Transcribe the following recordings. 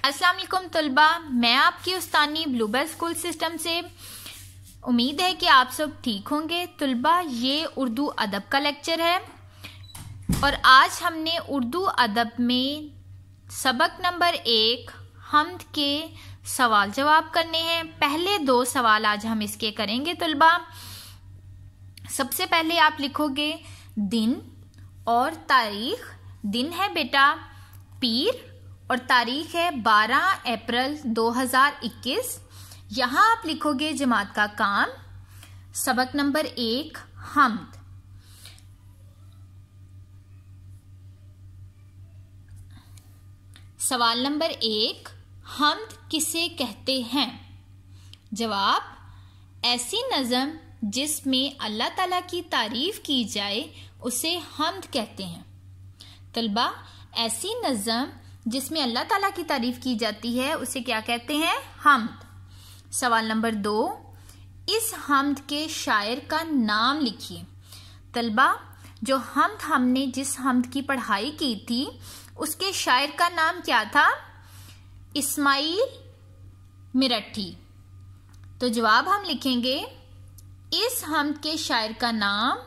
अस्सलाम वालेकुम तलबा, मैं आपकी उस्तानी ब्लूबेल स्कूल सिस्टम से। उम्मीद है कि आप सब ठीक होंगे। तलबा, ये उर्दू अदब का लेक्चर है और आज हमने उर्दू अदब में सबक नंबर 1 हम्द के सवाल जवाब करने हैं। पहले 2 सवाल आज हम इसके करेंगे तलबा। सबसे पहले आप लिखोगे दिन और तारीख। दिन है बेटा पीर और तारीख है 12 अप्रैल 2021। यहाँ आप लिखोगे जमात का काम। सबक नंबर 1 हम्द। सवाल नंबर 1, हम्द किसे कहते हैं? जवाब, ऐसी नज़म जिसमें अल्लाह ताला की तारीफ की जाए उसे हम्द कहते हैं। तलबा, ऐसी नज़म जिसमें अल्लाह ताला की तारीफ की जाती है उसे क्या कहते हैं? हम्द। सवाल नंबर 2, इस हम्द के शायर का नाम लिखिए। तलबा, जो हम्द हमने जिस हम्द की पढ़ाई की थी उसके शायर का नाम क्या था? इस्माइल मिरठी। तो जवाब हम लिखेंगे इस हम्द के शायर का नाम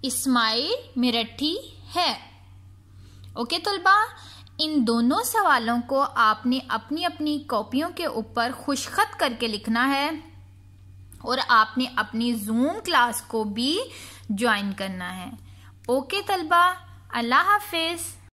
इस्माइल मिरठी है। ओके तलबा, इन दोनों सवालों को आपने अपनी अपनी कॉपियों के ऊपर खुशखत करके लिखना है और आपने अपनी जूम क्लास को भी ज्वाइन करना है। ओके तलबा, अल्लाह हाफिज।